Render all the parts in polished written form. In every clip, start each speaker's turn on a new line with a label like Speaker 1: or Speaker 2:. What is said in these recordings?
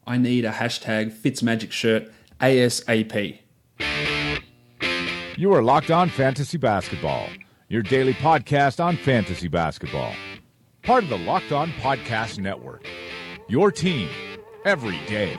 Speaker 1: I need a hashtag Fitzmagic shirt ASAP.
Speaker 2: You are Locked On Fantasy Basketball, your daily podcast on fantasy basketball. Part of the Locked On Podcast Network, your team every day.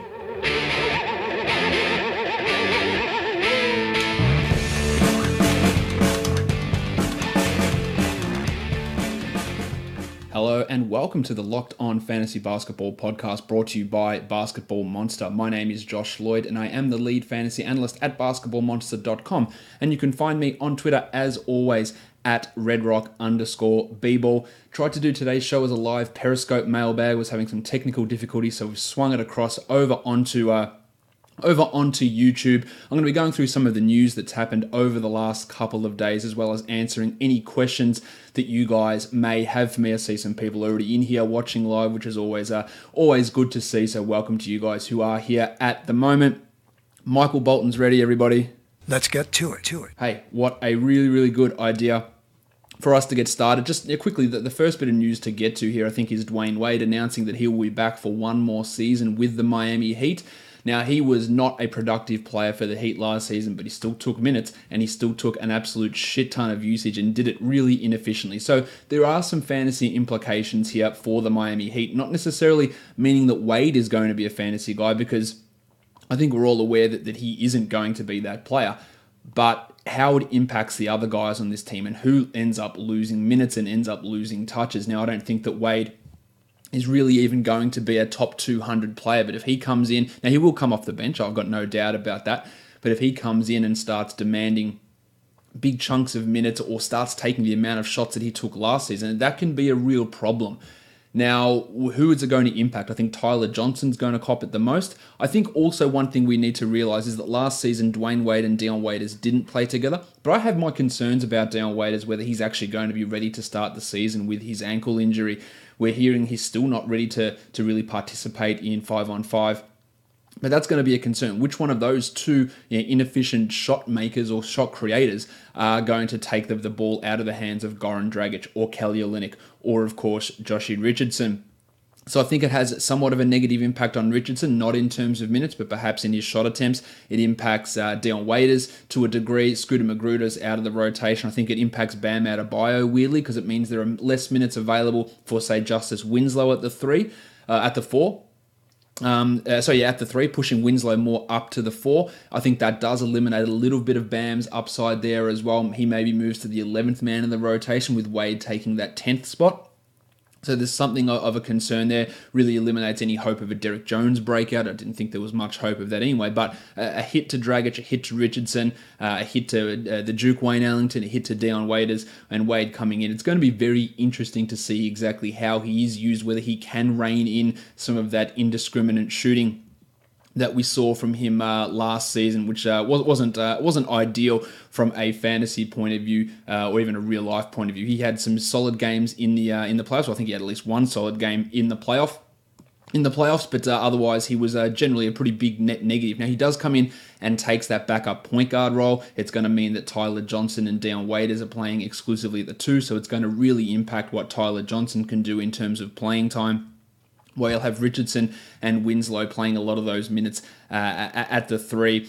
Speaker 1: Hello and welcome to the Locked On Fantasy Basketball podcast brought to you by Basketball Monster. My name is Josh Lloyd and I am the lead fantasy analyst at basketballmonster.com, and you can find me on Twitter as always at redrock_bball. Tried to do today's show as a live Periscope mailbag, was having some technical difficulties, so we've swung it across over onto YouTube. I'm going to be going through some of the news that's happened over the last couple of days, as well as answering any questions that you guys may have for me. I see some people already in here watching live, which is always good to see. So welcome to you guys who are here at the moment. Michael Bolton's ready, everybody.
Speaker 3: Let's get to it.
Speaker 1: Hey, what a really good idea for us to get started. Just quickly, the first bit of news to get to here, I think, is Dwyane Wade announcing that he will be back for one more season with the Miami Heat. Now, he was not a productive player for the Heat last season, but he still took minutes and he still took an absolute shit ton of usage and did it really inefficiently. So there are some fantasy implications here for the Miami Heat, not necessarily meaning that Wade is going to be a fantasy guy, because I think we're all aware that he isn't going to be that player, but how it impacts the other guys on this team and who ends up losing minutes and ends up losing touches. Now, I don't think that Wade is really even going to be a top 200 player. But if he comes in, now he will come off the bench, I've got no doubt about that. But if he comes in and starts demanding big chunks of minutes or starts taking the amount of shots that he took last season, that can be a real problem. Now, who is it going to impact? I think Tyler Johnson's going to cop it the most. I think also one thing we need to realize is that last season, Dwyane Wade and Dwyane Wade didn't play together. But I have my concerns about Dwyane Wade, whether he's actually going to be ready to start the season with his ankle injury. We're hearing he's still not ready to really participate in 5-on-5. But that's going to be a concern. Which one of those two inefficient shot makers or shot creators are going to take the ball out of the hands of Goran Dragic or Kelly Olynyk or, of course, Joshie Richardson? So I think it has somewhat of a negative impact on Richardson, not in terms of minutes, but perhaps in his shot attempts. It impacts Dwyane Wade to a degree. Scooter Magruder's out of the rotation. I think it impacts Bam Adebayo weirdly, because it means there are less minutes available for, say, Justice Winslow at the 4. At the 3, pushing Winslow more up to the 4. I think that does eliminate a little bit of Bam's upside there as well. He maybe moves to the 11th man in the rotation, with Wade taking that 10th spot. So there's something of a concern there. Really eliminates any hope of a Derek Jones breakout. I didn't think there was much hope of that anyway. But a hit to Dragic, a hit to Richardson, a hit to the Duke Wayne Ellington, a hit to Dwyane Wade, and Wade coming in. It's going to be very interesting to see exactly how he is used, whether he can rein in some of that indiscriminate shooting that we saw from him last season, which wasn't ideal from a fantasy point of view or even a real life point of view. He had some solid games in the playoffs. Well, I think he had at least one solid game in the playoffs, but otherwise he was generally a pretty big net negative. Now, he does come in and takes that backup point guard role. It's going to mean that Tyler Johnson and Dwyane Wade are playing exclusively at the 2, so it's going to really impact what Tyler Johnson can do in terms of playing time, where you'll have Richardson and Winslow playing a lot of those minutes at the 3,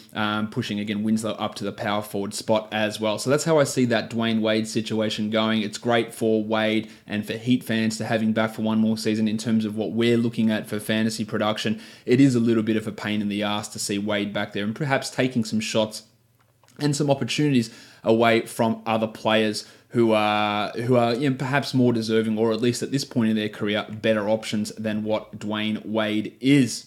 Speaker 1: pushing, again, Winslow up to the power forward spot as well. So that's how I see that Dwyane Wade situation going. It's great for Wade and for Heat fans to have him back for one more season in terms of what we're looking at for fantasy production. It is a little bit of a pain in the ass to see Wade back there and perhaps taking some shots and some opportunities away from other players who are perhaps more deserving, or at least at this point in their career, better options than what Dwyane Wade is.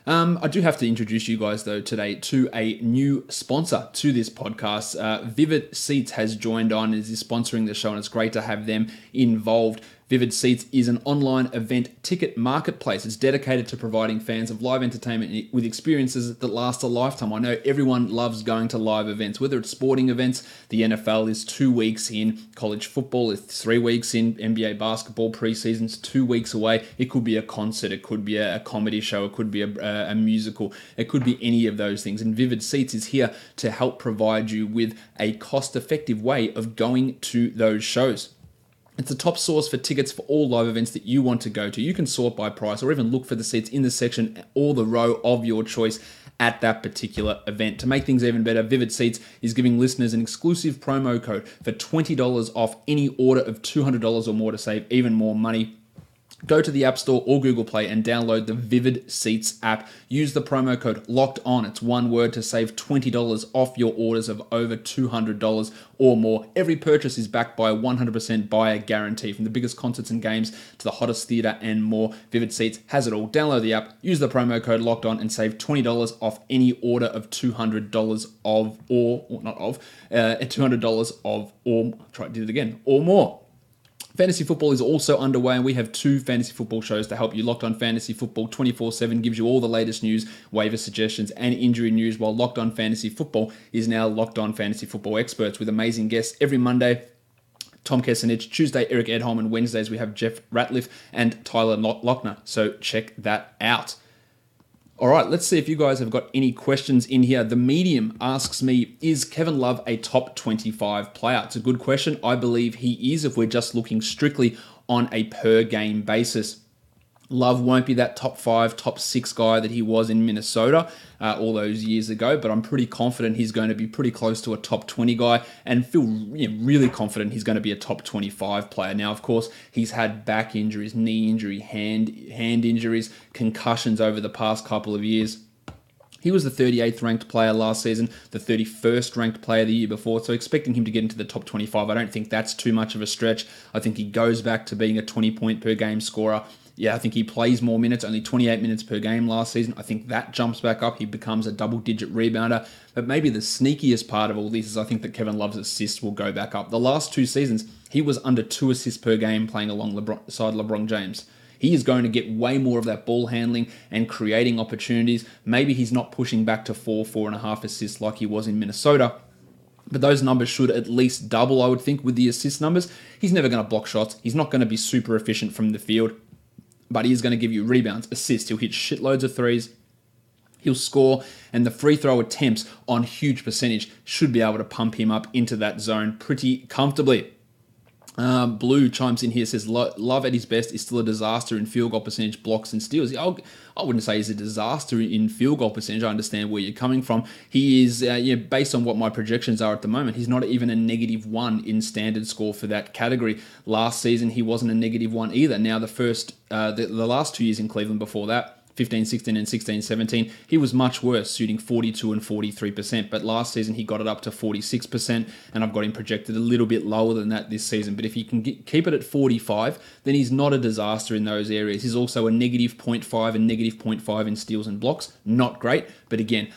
Speaker 1: I do have to introduce you guys, though, today to a new sponsor to this podcast. Vivid Seats has joined on and is sponsoring the show, and it's great to have them involved. Vivid Seats is an online event ticket marketplace. It's dedicated to providing fans of live entertainment with experiences that last a lifetime. I know everyone loves going to live events, whether it's sporting events. The NFL is 2 weeks in. College football is 3 weeks in. NBA basketball preseason's 2 weeks away. It could be a concert. It could be a comedy show. It could be a musical. It could be any of those things. And Vivid Seats is here to help provide you with a cost-effective way of going to those shows. It's the top source for tickets for all live events that you want to go to. You can sort by price or even look for the seats in the section or the row of your choice at that particular event. To make things even better, Vivid Seats is giving listeners an exclusive promo code for $20 off any order of $200 or more to save even more money. Go to the App Store or Google Play and download the Vivid Seats app. Use the promo code LOCKEDON, it's one word, to save $20 off your orders of over $200 or more. Every purchase is backed by a 100% buyer guarantee. From the biggest concerts and games to the hottest theatre and more, Vivid Seats has it all. Download the app, use the promo code LOCKEDON and save $20 off any order of $200 or more. Fantasy football is also underway, and we have 2 fantasy football shows to help you. Locked On Fantasy Football 24/7 gives you all the latest news, waiver suggestions, and injury news, while Locked On Fantasy Football is now Locked On Fantasy Football Experts with amazing guests every Monday. Tom Kessenich, Tuesday, Eric Edholm, and Wednesdays we have Jeff Ratliff and Tyler Lochner. So check that out. All right, let's see if you guys have got any questions in here. The Medium asks me, is Kevin Love a top 25 player? It's a good question. I believe he is if we're just looking strictly on a per game basis. Love won't be that top 5, top 6 guy that he was in Minnesota all those years ago, but I'm pretty confident he's going to be pretty close to a top 20 guy and feel really confident he's going to be a top 25 player. Now, of course, he's had back injuries, knee injury, hand injuries, concussions over the past couple of years. He was the 38th ranked player last season, the 31st ranked player the year before, so expecting him to get into the top 25, I don't think that's too much of a stretch. I think he goes back to being a 20-point per game scorer. Yeah, I think he plays more minutes, only 28 minutes per game last season. I think that jumps back up. He becomes a double-digit rebounder. But maybe the sneakiest part of all this is I think that Kevin Love's assists will go back up. The last 2 seasons, he was under 2 assists per game playing alongside LeBron James. He is going to get way more of that ball handling and creating opportunities. Maybe he's not pushing back to 4.5 assists like he was in Minnesota. But those numbers should at least double, I would think, with the assist numbers. He's never going to block shots. He's not going to be super efficient from the field. But he's going to give you rebounds, assists. He'll hit shitloads of threes. He'll score, and the free throw attempts on huge percentage should be able to pump him up into that zone pretty comfortably. Blue chimes in here, says Love at his best is still a disaster in field goal percentage, blocks and steals. I wouldn't say he's a disaster in field goal percentage. I understand where you're coming from. He is, based on what my projections are at the moment, he's not even a -1 in standard score for that category. Last season, he wasn't a -1 either. Now, the last 2 years in Cleveland before that, 15-16 and 16-17, he was much worse, shooting 42 and 43%. But last season, he got it up to 46%, and I've got him projected a little bit lower than that this season. But if he can keep it at 45, then he's not a disaster in those areas. He's also a -0.5 and -0.5 in steals and blocks. Not great, but again,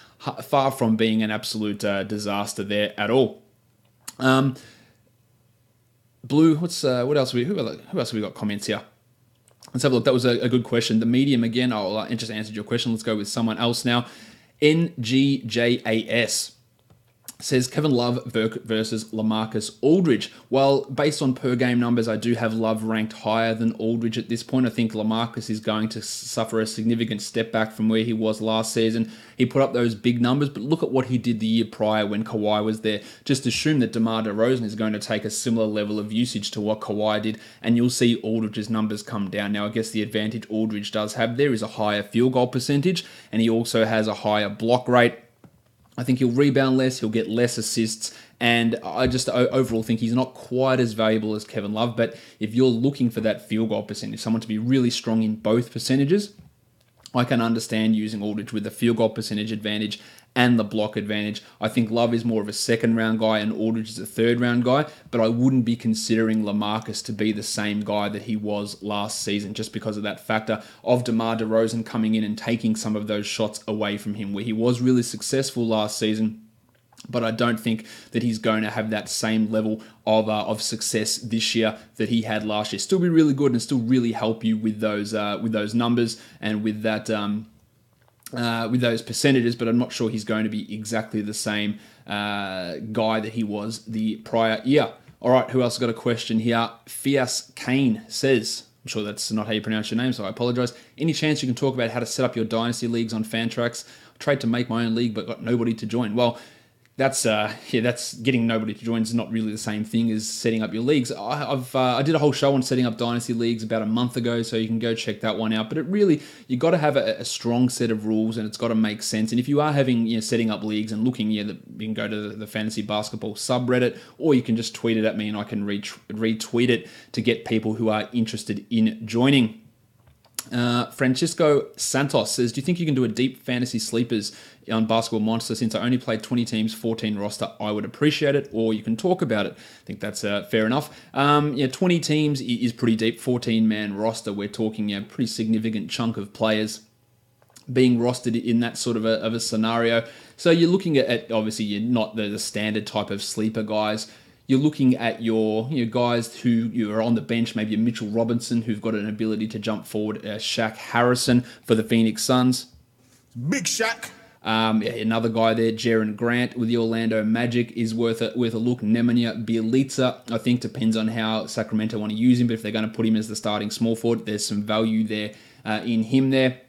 Speaker 1: far from being an absolute disaster there at all. Blue, who else have we got comments here? Let's have a look. That was a good question. The Medium, again, I just answered your question. Let's go with someone else now. NGJAS says Kevin Love versus LaMarcus Aldridge. Well, based on per game numbers, I do have Love ranked higher than Aldridge at this point. I think LaMarcus is going to suffer a significant step back from where he was last season. He put up those big numbers, but look at what he did the year prior when Kawhi was there. Just assume that DeMar DeRozan is going to take a similar level of usage to what Kawhi did, and you'll see Aldridge's numbers come down. Now, I guess the advantage Aldridge does have there is a higher field goal percentage, and he also has a higher block rate. I think he'll rebound less, he'll get less assists, and I just overall think he's not quite as valuable as Kevin Love. But if you're looking for that field goal percentage, someone to be really strong in both percentages, I can understand using Aldridge with the field goal percentage advantage and the block advantage. I think Love is more of a second round guy and Aldridge is a third round guy, but I wouldn't be considering LaMarcus to be the same guy that he was last season just because of that factor of DeMar DeRozan coming in and taking some of those shots away from him, where he was really successful last season. But I don't think that he's going to have that same level of success this year that he had last year. Still be really good and still really help you with those numbers and with that with those percentages. But I'm not sure he's going to be exactly the same guy that he was the prior year. All right, who else got a question here? Fias Kane says, I'm sure that's not how you pronounce your name, so I apologize. Any chance you can talk about how to set up your dynasty leagues on Fantrax? I tried to make my own league, but got nobody to join. Well, That's getting nobody to join is not really the same thing as setting up your leagues. I did a whole show on setting up dynasty leagues about a month ago, so you can go check that one out. But you got to have a strong set of rules, and it's got to make sense. And if you are having setting up leagues and looking, you can go to the fantasy basketball subreddit, or you can just tweet it at me, and I can retweet it to get people who are interested in joining. Francisco Santos says, do you think you can do a deep fantasy sleepers on Basketball Monster? Since I only played 20 teams, 14 roster, I would appreciate it, or you can talk about it. I think that's fair enough. 20 teams is pretty deep, 14-man roster. We're talking a pretty significant chunk of players being rostered in that sort of a scenario. So you're looking at obviously you're not the standard type of sleeper guys. You're looking at your guys who you are on the bench, maybe a Mitchell Robinson, who've got an ability to jump forward, Shaq Harrison for the Phoenix Suns.
Speaker 3: Big Shaq.
Speaker 1: Another guy there, Jaren Grant with the Orlando Magic, is worth a look. Nemanja Bjelica, I think, depends on how Sacramento want to use him, but if they're going to put him as the starting small forward, there's some value there in him there.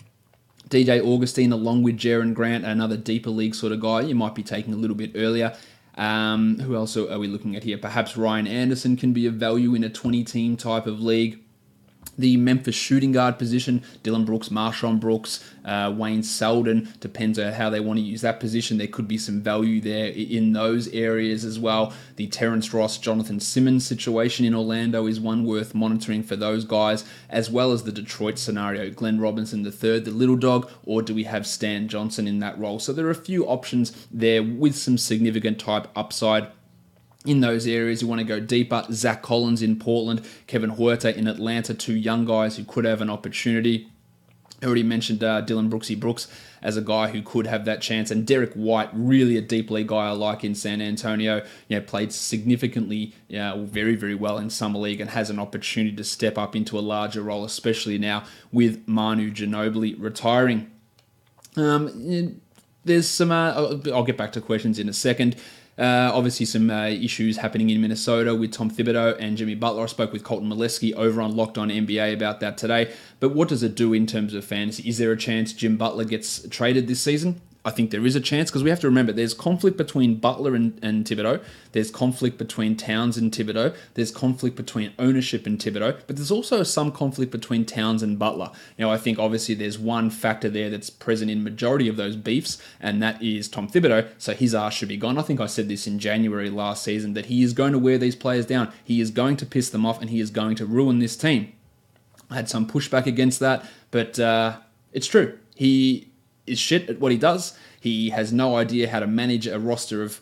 Speaker 1: DJ Augustine, along with Jaren Grant, another deeper league sort of guy you might be taking a little bit earlier. Who else are we looking at here? Perhaps Ryan Anderson can be of value in a 20-team type of league. The Memphis shooting guard position, Dylan Brooks, Marshawn Brooks, Wayne Selden, depends on how they want to use that position. There could be some value there in those areas as well. The Terrence Ross, Jonathan Simmons situation in Orlando is one worth monitoring for those guys, as well as the Detroit scenario. Glenn Robinson III, the little dog, or do we have Stan Johnson in that role? So there are a few options there with some significant type upside. In those areas, you want to go deeper. Zach Collins in Portland, Kevin Huerter in Atlanta, two young guys who could have an opportunity. I already mentioned Dylan Brooksy Brooks as a guy who could have that chance, and Derek White, really a deep league guy I like in San Antonio. Played significantly, very, very well in Summer League and has an opportunity to step up into a larger role, especially now with Manu Ginobili retiring. There's some. I'll get back to questions in a second. Obviously some issues happening in Minnesota with Tom Thibodeau and Jimmy Butler. I spoke with Colton Molesky over on Locked On NBA about that today. But what does it do in terms of fantasy? Is there a chance Jim Butler gets traded this season? I think there is a chance, because we have to remember there's conflict between Butler and Thibodeau. There's conflict between Towns and Thibodeau. There's conflict between ownership and Thibodeau. But there's also some conflict between Towns and Butler. Now, I think obviously there's one factor there that's present in majority of those beefs, and that is Tom Thibodeau. So his ass should be gone. I think I said this in January last season, that he is going to wear these players down. He is going to piss them off, and he is going to ruin this team. I had some pushback against that, but it's true. He is shit at what he does. He has no idea how to manage a roster of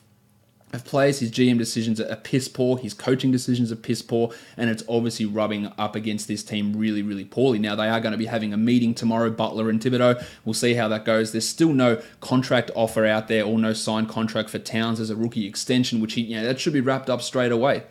Speaker 1: players. His GM decisions are piss poor. His coaching decisions are piss poor. And it's obviously rubbing up against this team really, really poorly. Now, they are going to be having a meeting tomorrow, Butler and Thibodeau. We'll see how that goes. There's still no contract offer out there, or no signed contract for Towns as a rookie extension, which that should be wrapped up straight away.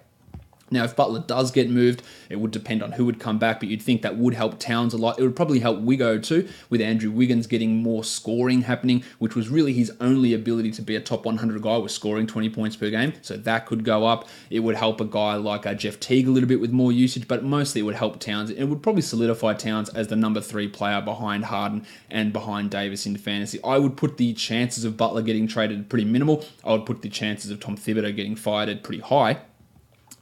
Speaker 1: Now, if Butler does get moved, it would depend on who would come back, but you'd think that would help Towns a lot. It would probably help Wiggo too, with Andrew Wiggins getting more scoring happening, which was really his only ability to be a top 100 guy, was scoring 20 points per game. So that could go up. It would help a guy like Jeff Teague a little bit with more usage, but mostly it would help Towns. It would probably solidify Towns as the number 3 player behind Harden and behind Davis in fantasy. I would put the chances of Butler getting traded pretty minimal. I would put the chances of Tom Thibodeau getting fired at pretty high.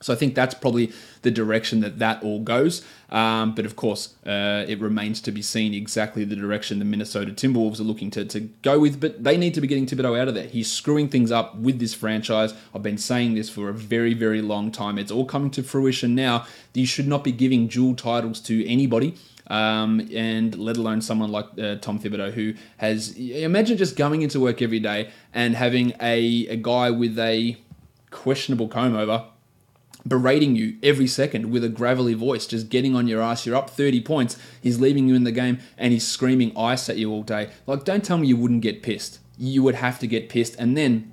Speaker 1: So I think that's probably the direction that all goes. But of course, it remains to be seen exactly the direction the Minnesota Timberwolves are looking to go with. But they need to be getting Thibodeau out of there. He's screwing things up with this franchise. I've been saying this for a very, very long time. It's all coming to fruition now. You should not be giving dual titles to anybody. And let alone someone like Tom Thibodeau, who has... Imagine just going into work every day and having a guy with a questionable comb-over berating you every second with a gravelly voice, just getting on your ass. You're up 30 points. He's leaving you in the game and he's screaming ice at you all day. Like, don't tell me you wouldn't get pissed. You would have to get pissed. And then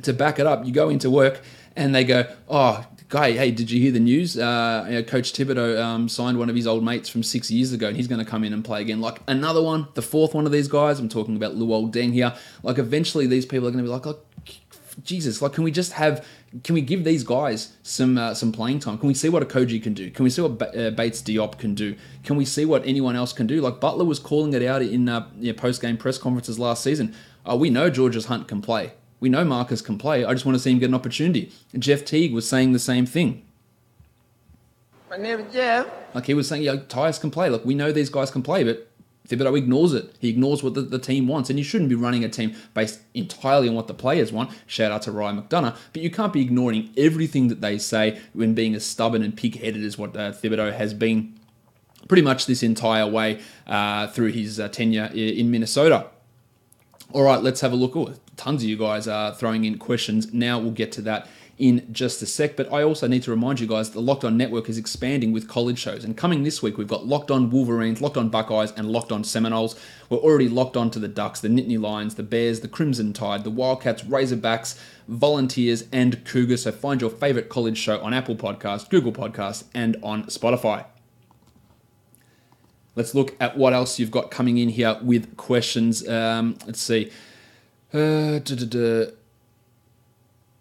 Speaker 1: to back it up, you go into work and they go, oh, guy, hey, did you hear the news? Coach Thibodeau signed one of his old mates from 6 years ago, and he's going to come in and play again. Like, another one, the fourth one of these guys. I'm talking about Luol Deng here. Like, eventually these people are going to be like, oh, Jesus, like, can we give these guys some playing time? Can we see what a Koji can do? Can we see what Bates Diop can do? Can we see what anyone else can do? Like, Butler was calling it out in post-game press conferences last season. We know Georges Hunt can play. We know Marcus can play. I just want to see him get an opportunity. And Jeff Teague was saying the same thing.
Speaker 3: My name is Jeff.
Speaker 1: Like he was saying, Tyus can play. Look, we know these guys can play, but Thibodeau ignores it. He ignores what the team wants, and you shouldn't be running a team based entirely on what the players want. Shout out to Ryan McDonough, but you can't be ignoring everything that they say when being as stubborn and pig-headed as what Thibodeau has been pretty much this entire way through his tenure in Minnesota. All right, let's have a look. Oh, tons of you guys are throwing in questions. Now we'll get to that in just a sec, but I also need to remind you guys the Locked On Network is expanding with college shows, and coming this week we've got Locked On Wolverines, Locked On Buckeyes, and Locked On Seminoles. We're already locked on to the Ducks, the Nittany Lions, the Bears, the Crimson Tide, the Wildcats, Razorbacks, Volunteers, and Cougars. So find your favorite college show on Apple Podcasts, Google Podcasts, and on Spotify. Let's look at what else you've got coming in here with questions. Let's see.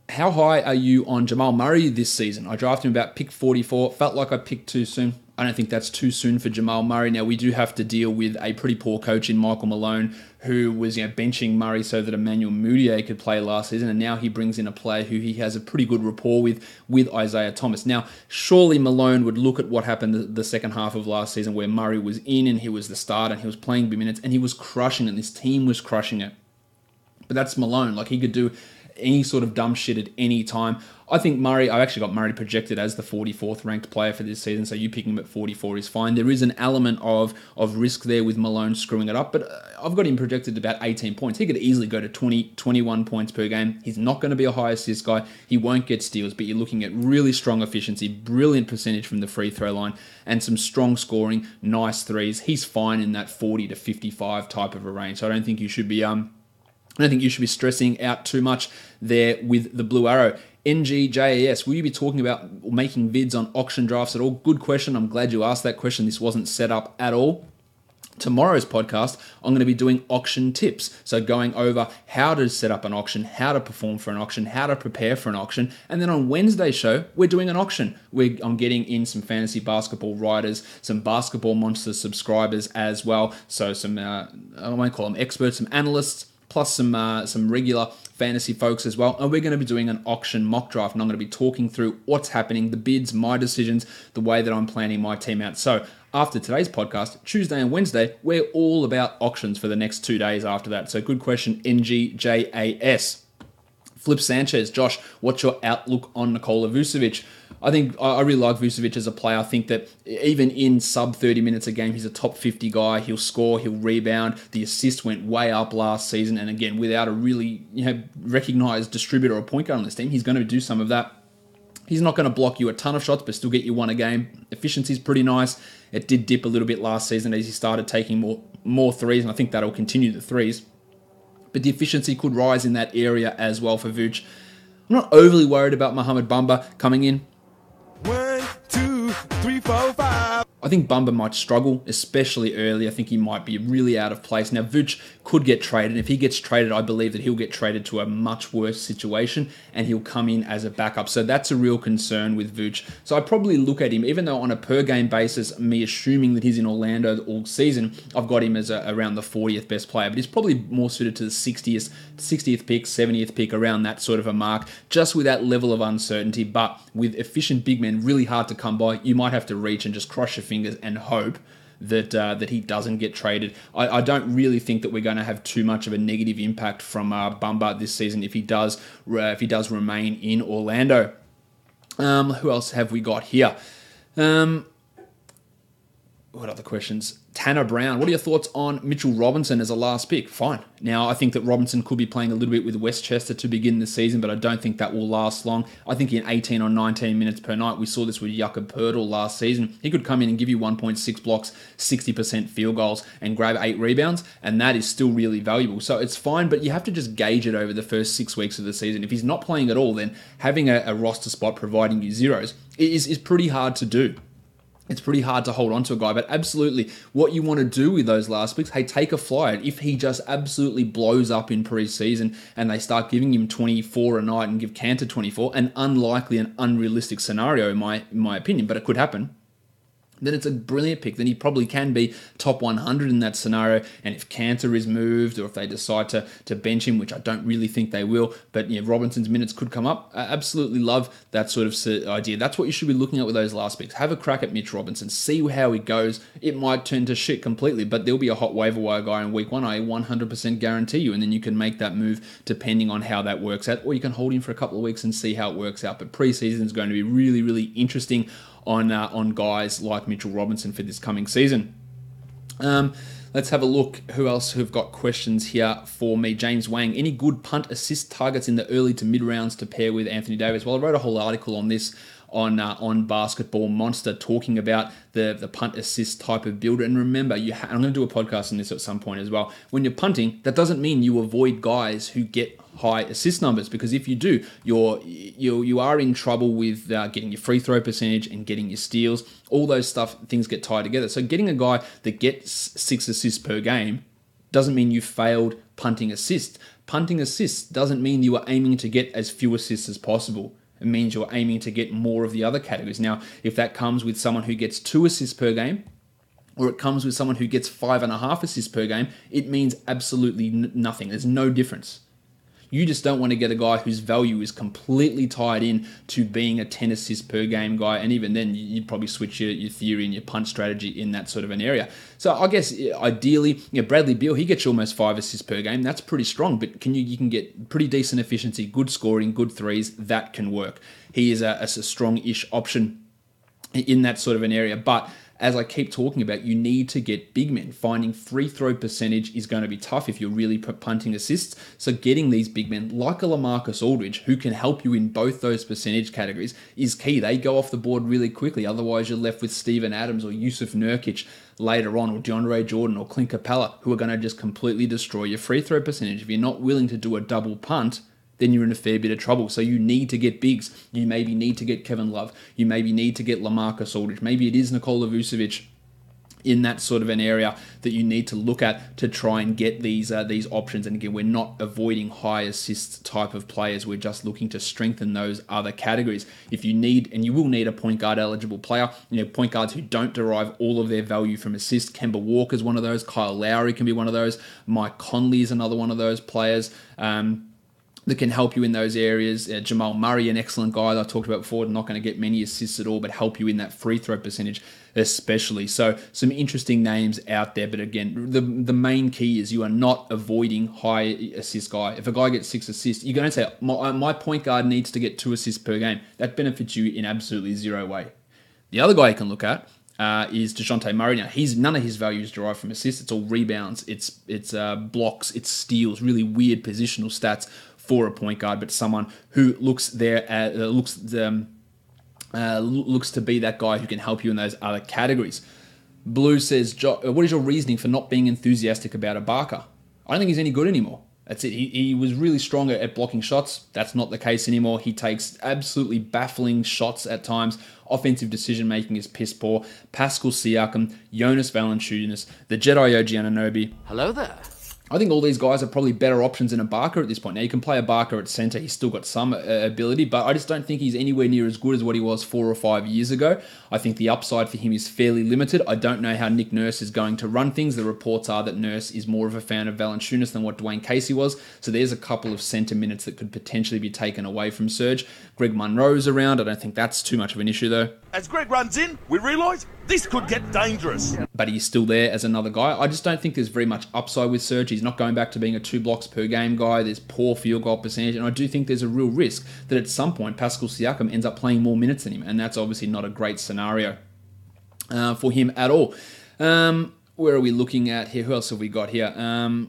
Speaker 1: How high are you on Jamal Murray this season? I drafted him about pick 44. Felt like I picked too soon. I don't think that's too soon for Jamal Murray. Now, we do have to deal with a pretty poor coach in Michael Malone, who was benching Murray so that Emmanuel Mudiay could play last season, and now he brings in a player who he has a pretty good rapport with Isaiah Thomas. Now, surely Malone would look at what happened the second half of last season where Murray was in and he was the starter and he was playing big minutes and he was crushing it. This team was crushing it. But that's Malone. Like, he could do any sort of dumb shit at any time. I think Murray, I actually got Murray projected as the 44th ranked player for this season, so you picking him at 44 is fine. There is an element of risk there with Malone screwing it up, but I've got him projected about 18 points. He could easily go to 20, 21 points per game. He's not going to be a high assist guy. He won't get steals, but you're looking at really strong efficiency, brilliant percentage from the free throw line, and some strong scoring, nice threes. He's fine in that 40 to 55 type of a range, so I don't think you should be stressing out too much there with the Blue Arrow. NGJAS, will you be talking about making vids on auction drafts at all? Good question. I'm glad you asked that question. This wasn't set up at all. Tomorrow's podcast, I'm going to be doing auction tips. So going over how to set up an auction, how to perform for an auction, how to prepare for an auction. And then on Wednesday's show, we're doing an auction. I'm getting in some fantasy basketball writers, some Basketball Monster subscribers as well. So some, I won't call them experts, some analysts, plus some regular fantasy folks as well. And we're going to be doing an auction mock draft, and I'm going to be talking through what's happening, the bids, my decisions, the way that I'm planning my team out. So after today's podcast, Tuesday and Wednesday, we're all about auctions for the next 2 days after that. So good question, NGJAS. Flip Sanchez, Josh, what's your outlook on Nikola Vucevic? I think I really like Vucevic as a player. I think that even in sub 30 minutes a game, he's a top 50 guy. He'll score, he'll rebound. The assist went way up last season. And again, without a really recognized distributor or point guard on this team, he's going to do some of that. He's not going to block you a ton of shots, but still get you one a game. Efficiency's pretty nice. It did dip a little bit last season as he started taking more threes, and I think that'll continue the threes. But the efficiency could rise in that area as well for Vooch. I'm not overly worried about Mohamed Bamba coming in.
Speaker 4: 1, 2, 3, 4, 5.
Speaker 1: I think Bamba might struggle, especially early. I think he might be really out of place. Now, Vooch could get traded. If he gets traded, I believe that he'll get traded to a much worse situation and he'll come in as a backup. So that's a real concern with Vooch. So I probably look at him, even though on a per-game basis, me assuming that he's in Orlando all season, I've got him as around the 40th best player. But he's probably more suited to the 60th pick, 70th pick, around that sort of a mark, just with that level of uncertainty. But with efficient big men, really hard to come by, you might have to reach and just cross your fingers and hope that he doesn't get traded. I don't really think that we're going to have too much of a negative impact from Bamba this season if he does remain in Orlando. Who else have we got here? What other questions? Tanner Brown, what are your thoughts on Mitchell Robinson as a last pick? Fine. Now, I think that Robinson could be playing a little bit with Westchester to begin the season, but I don't think that will last long. I think in 18 or 19 minutes per night, we saw this with Jakob Poeltl last season. He could come in and give you 1.6 blocks, 60% field goals, and grab 8 rebounds, and that is still really valuable. So it's fine, but you have to just gauge it over the first 6 weeks of the season. If he's not playing at all, then having a roster spot providing you zeros is pretty hard to do. It's pretty hard to hold on to a guy, but absolutely what you want to do with those last picks, hey, take a flyer. If he just absolutely blows up in preseason and they start giving him 24 a night and give Cantor 24, an unlikely and unrealistic scenario in my opinion, but it could happen. then it's a brilliant pick. Then he probably can be top 100 in that scenario. And if Cantor is moved, or if they decide to bench him, which I don't really think they will, but Robinson's minutes could come up. I absolutely love that sort of idea. That's what you should be looking at with those last picks. Have a crack at Mitch Robinson. See how he goes. It might turn to shit completely, but there'll be a hot waiver wire guy in week 1. I 100% guarantee you. And then you can make that move depending on how that works out. Or you can hold him for a couple of weeks and see how it works out. But preseason is going to be really, really interesting on guys like Mitchell Robinson for this coming season. Let's have a look who else who've got questions here for me. James Wang, any good punt assist targets in the early to mid rounds to pair with Anthony Davis? Well, I wrote a whole article on this on Basketball Monster talking about the punt assist type of builder. And remember, I'm going to do a podcast on this at some point as well. When you're punting, that doesn't mean you avoid guys who get high assist numbers, because if you do, you are in trouble with getting your free throw percentage and getting your steals. All those things get tied together. So getting a guy that gets 6 assists per game doesn't mean you failed punting assists. Punting assists doesn't mean you are aiming to get as few assists as possible. It means you're aiming to get more of the other categories. Now, if that comes with someone who gets 2 assists per game, or it comes with someone who gets 5.5 assists per game, it means absolutely nothing. There's no difference. You just don't want to get a guy whose value is completely tied in to being a 10 assists per game guy. And even then, you'd probably switch your theory and your punt strategy in that sort of an area. So I guess ideally, Bradley Beal, he gets almost 5 assists per game. That's pretty strong, but you can get pretty decent efficiency, good scoring, good threes. That can work. He is a strong-ish option in that sort of an area. But as I keep talking about, you need to get big men. Finding free throw percentage is going to be tough if you're really punting assists. So getting these big men like a LaMarcus Aldridge, who can help you in both those percentage categories, is key. They go off the board really quickly. Otherwise, you're left with Steven Adams or Yusuf Nurkic later on, or DeAndre Jordan or Clint Capella, who are going to just completely destroy your free throw percentage. If you're not willing to do a double punt, then you're in a fair bit of trouble. So you need to get bigs. You maybe need to get Kevin Love. You maybe need to get LaMarcus Aldridge. Maybe it is Nikola Vucevic in that sort of an area that you need to look at to try and get these options. And again, we're not avoiding high assist type of players. We're just looking to strengthen those other categories. If you need, and you will need, a point guard eligible player, point guards who don't derive all of their value from assists. Kemba Walker is one of those. Kyle Lowry can be one of those. Mike Conley is another one of those players that can help you in those areas. Jamal Murray, an excellent guy that I talked about before, not going to get many assists at all, but help you in that free throw percentage especially. So some interesting names out there, but again, the main key is you are not avoiding high assist guy. If a guy gets 6 assists, you're going to say, my point guard needs to get 2 assists per game. That benefits you in absolutely zero way. The other guy you can look at is DeJounte Murray. Now, none of his value is derived from assists. It's all rebounds, it's blocks, it's steals, really weird positional stats for a point guard, but someone who looks to be that guy who can help you in those other categories. Blue says, what is your reasoning for not being enthusiastic about Ibaka? I don't think he's any good anymore. That's it. He was really strong at blocking shots. That's not the case anymore. He takes absolutely baffling shots at times. Offensive decision-making is piss poor. Pascal Siakam, Jonas Valančiūnas, the Jedi OG Anunoby.
Speaker 3: Hello there.
Speaker 1: I think all these guys are probably better options than Ibaka at this point. Now, you can play Ibaka at center. He's still got some ability, but I just don't think he's anywhere near as good as what he was 4 or 5 years ago. I think the upside for him is fairly limited. I don't know how Nick Nurse is going to run things. The reports are that Nurse is more of a fan of Valančiūnas than what Dwayne Casey was, so there's a couple of center minutes that could potentially be taken away from Serge. Greg Monroe's around. I don't think that's too much of an issue, though.
Speaker 4: As Greg runs in, we realise this could get dangerous.
Speaker 1: But he's still there as another guy. I just don't think there's very much upside with Serge. He's not going back to being a 2 blocks per game guy. There's poor field goal percentage. And I do think there's a real risk that at some point Pascal Siakam ends up playing more minutes than him. And that's obviously not a great scenario for him at all. Where are we looking at here? Who else have we got here?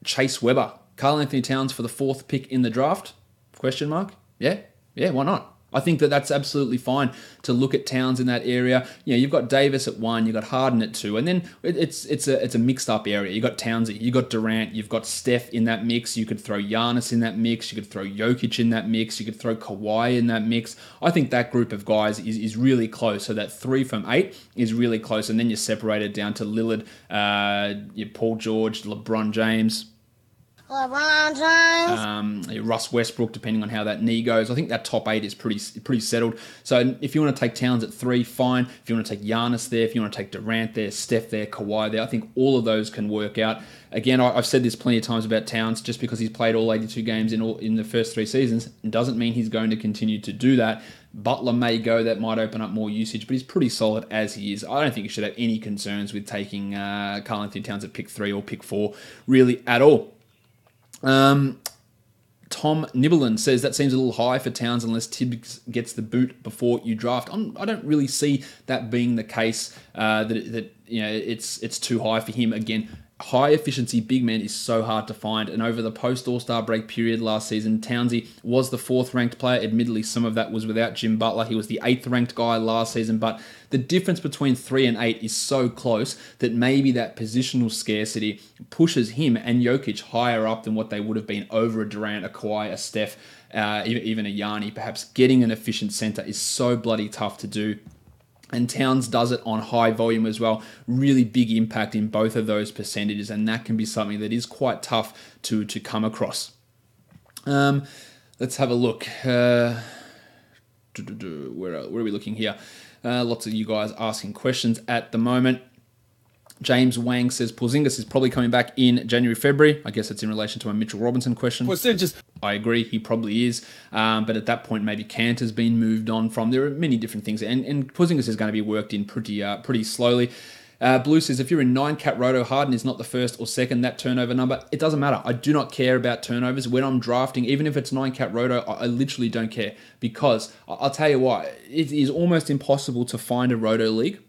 Speaker 1: Chase Webber. Karl Anthony Towns for the 4th pick in the draft? Question mark? Yeah, why not? I think that's absolutely fine to look at Towns in that area. You've got Davis at 1, you've got Harden at 2, and then it's a mixed up area. You've got Townsy, you've got Durant, you've got Steph in that mix. You could throw Giannis in that mix. You could throw Jokic in that mix. You could throw Kawhi in that mix. I think that group of guys is really close. So that 3 from 8 is really close, and then you're separated down to Lillard, Paul George, LeBron James. Russ Westbrook, depending on how that knee goes. I think that top 8 is pretty settled. So if you want to take Towns at 3, fine. If you want to take Giannis there, if you want to take Durant there, Steph there, Kawhi there, I think all of those can work out. Again, I've said this plenty of times about Towns. Just because he's played all 82 games in the first 3 seasons doesn't mean he's going to continue to do that. Butler may go, that might open up more usage, but he's pretty solid as he is. I don't think you should have any concerns with taking Karl-Anthony Towns at pick 3 or pick 4, really, at all. Tom Nibelin says that seems a little high for Towns unless Tibbs gets the boot before you draft. I don't really see that being the case. That it's too high for him. Again, high efficiency big man is so hard to find, and over the post All-Star break period last season, Townsy was the 4th ranked player. Admittedly, some of that was without Jim Butler. He was the 8th ranked guy last season, but the difference between 3 and 8 is so close that maybe that positional scarcity pushes him and Jokic higher up than what they would have been over a Durant, a Kawhi, a Steph, even a Gianni. Perhaps getting an efficient center is so bloody tough to do. And Towns does it on high volume as well. Really big impact in both of those percentages, and that can be something that is quite tough to come across. Let's have a look. Where are we looking here? Lots of you guys asking questions at the moment. James Wang says Porzingis is probably coming back in January, February. I guess it's in relation to my Mitchell Robinson question. I agree, he probably is. But at that point, maybe Cantor's been moved on from. There are many different things. And Porzingis is going to be worked in pretty slowly. Blue says, if you're in 9-cat roto, Harden is not the first or second, that turnover number. It doesn't matter. I do not care about turnovers. When I'm drafting, even if it's 9-cat roto, I literally don't care. Because, I'll tell you why, it is almost impossible to find a roto league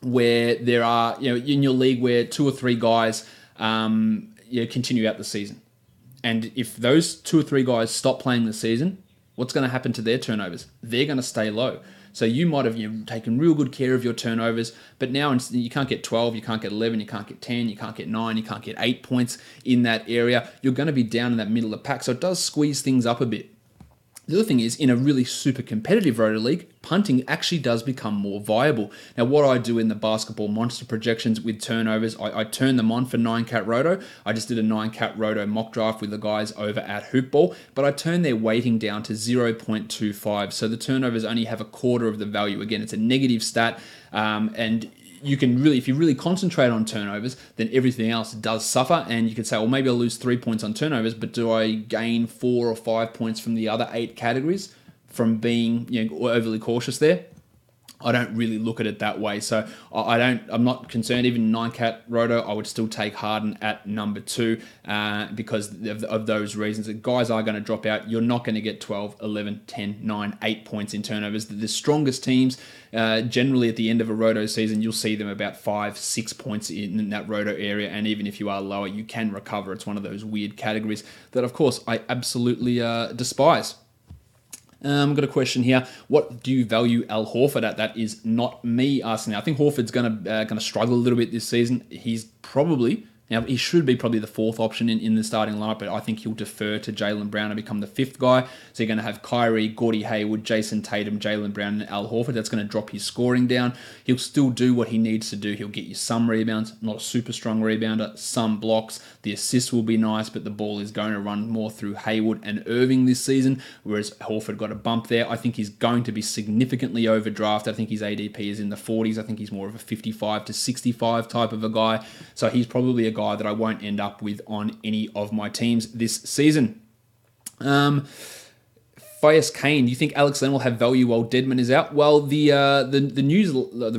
Speaker 1: where there are, in your league where 2 or 3 guys continue out the season. And if those 2 or 3 guys stop playing the season, what's going to happen to their turnovers? They're going to stay low. So you might have taken real good care of your turnovers, but now you can't get 12, you can't get 11, you can't get 10, you can't get 9, you can't get 8 points in that area. You're going to be down in that middle of the pack, so it does squeeze things up a bit. The other thing is, in a really super competitive roto league, punting actually does become more viable. Now, what I do in the basketball monster projections with turnovers, I turn them on for 9-cat roto. I just did a 9-cat roto mock draft with the guys over at Hoopball, but I turn their weighting down to 0.25, so the turnovers only have a quarter of the value. Again, it's a negative stat, and you can really, if you really concentrate on turnovers, then everything else does suffer. And you could say, well, maybe I'll lose 3 points on turnovers, but do I gain 4 or 5 points from the other 8 categories from being overly cautious there? I don't really look at it that way. So I'm not concerned. Even 9-cat roto, I would still take Harden at number 2 because of those reasons. The guys are going to drop out. You're not going to get 12, 11, 10, 9, 8 points in turnovers. The strongest teams, generally at the end of a roto season, you'll see them about 5, 6 points in that roto area. And even if you are lower, you can recover. It's one of those weird categories that, of course, I absolutely despise. I've got a question here. What do you value Al Horford at? That is not me asking. I think Horford's going to struggle a little bit this season. He's probably... Now, he should be probably the 4th option in the starting lineup, but I think he'll defer to Jaylen Brown and become the 5th guy. So you're going to have Kyrie, Gordie Hayward, Jason Tatum, Jaylen Brown, and Al Horford. That's going to drop his scoring down. He'll still do what he needs to do. He'll get you some rebounds, not a super strong rebounder, some blocks. The assists will be nice, but the ball is going to run more through Hayward and Irving this season, whereas Horford got a bump there. I think he's going to be significantly overdrafted. I think his ADP is in the 40s. I think he's more of a 55 to 65 type of a guy. So he's probably a guy that I won't end up with on any of my teams this season. Fayez Kane, do you think Alex Len will have value while Dedmon is out? Well, the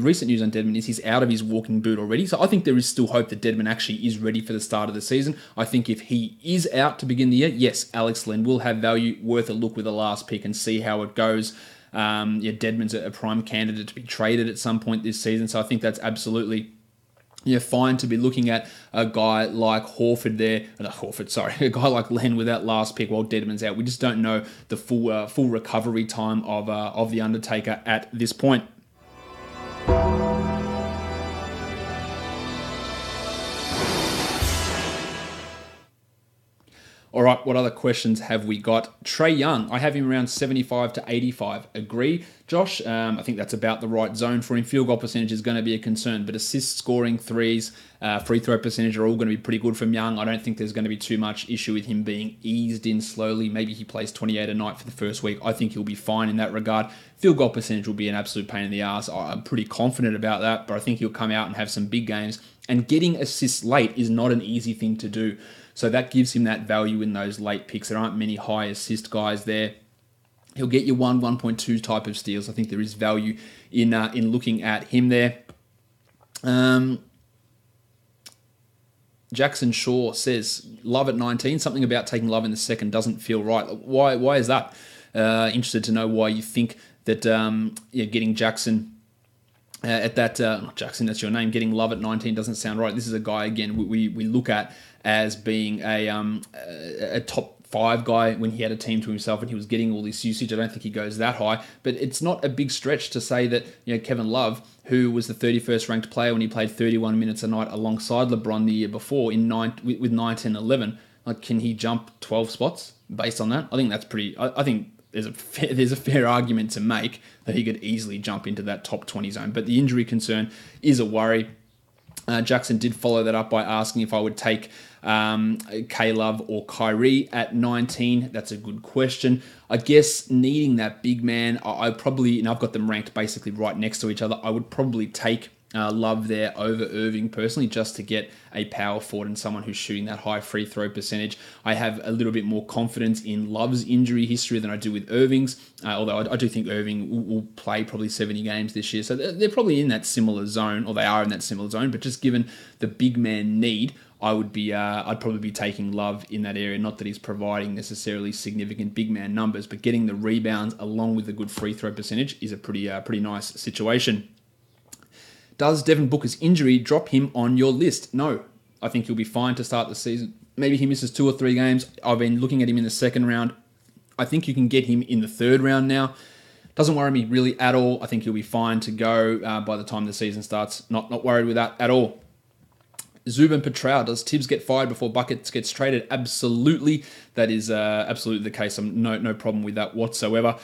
Speaker 1: recent news on Dedmon is he's out of his walking boot already, so I think there is still hope that Dedmon actually is ready for the start of the season. I think if he is out to begin the year, yes, Alex Len will have value, worth a look with the last pick and see how it goes. Dedmon's a prime candidate to be traded at some point this season, so I think that's absolutely fine to be looking at a guy like a guy like Len with that last pick while Dedmon's out. We just don't know the full recovery time of the Undertaker at this point. All right, what other questions have we got? Trae Young, I have him around 75 to 85. Agree, Josh? I think that's about the right zone for him. Field goal percentage is going to be a concern, but assist, scoring, threes, free throw percentage are all going to be pretty good from Young. I don't think there's going to be too much issue with him being eased in slowly. Maybe he plays 28 a night for the first week. I think he'll be fine in that regard. Field goal percentage will be an absolute pain in the ass. I'm pretty confident about that, but I think he'll come out and have some big games. And getting assists late is not an easy thing to do. So that gives him that value in those late picks. There aren't many high assist guys there. He'll get you 1.2 type of steals. I think there is value in looking at him there. Jackson Shaw says, Love at 19. Something about taking Love in the second doesn't feel right. Why is that? Interested to know why you think that getting Jackson at that, not Jackson, that's your name, getting Love at 19 doesn't sound right. This is a guy, again, we look at as being a top 5 guy when he had a team to himself and he was getting all this usage. I don't think he goes that high, but it's not a big stretch to say that Kevin Love, who was the 31st ranked player when he played 31 minutes a night alongside LeBron the year before with 9-10-11, like, can he jump 12 spots based on that? I think that's pretty. I think there's a fair argument to make that he could easily jump into that top 20 zone. But the injury concern is a worry. Jackson did follow that up by asking if I would take K-Love or Kyrie at 19. That's a good question. I guess needing that big man, I probably, and I've got them ranked basically right next to each other, I would probably take Love there over Irving personally, just to get a power forward and someone who's shooting that high free throw percentage. I have a little bit more confidence in Love's injury history than I do with Irving's, although I do think Irving will play probably 70 games this year, so they're probably in that similar zone, or they are in that similar zone, but just given the big man need, I'd probably be taking Love in that area. Not that he's providing necessarily significant big man numbers, but getting the rebounds along with the good free throw percentage is a pretty nice situation. Does Devin Booker's injury drop him on your list? No. I think he'll be fine to start the season. Maybe he misses 2 or 3 games. I've been looking at him in the second round. I think you can get him in the third round now. Doesn't worry me really at all. I think he'll be fine to go by the time the season starts. Not worried with that at all. Zubin Petrao, does Tibbs get fired before Buckets gets traded? Absolutely. That is absolutely the case. I'm no problem with that whatsoever.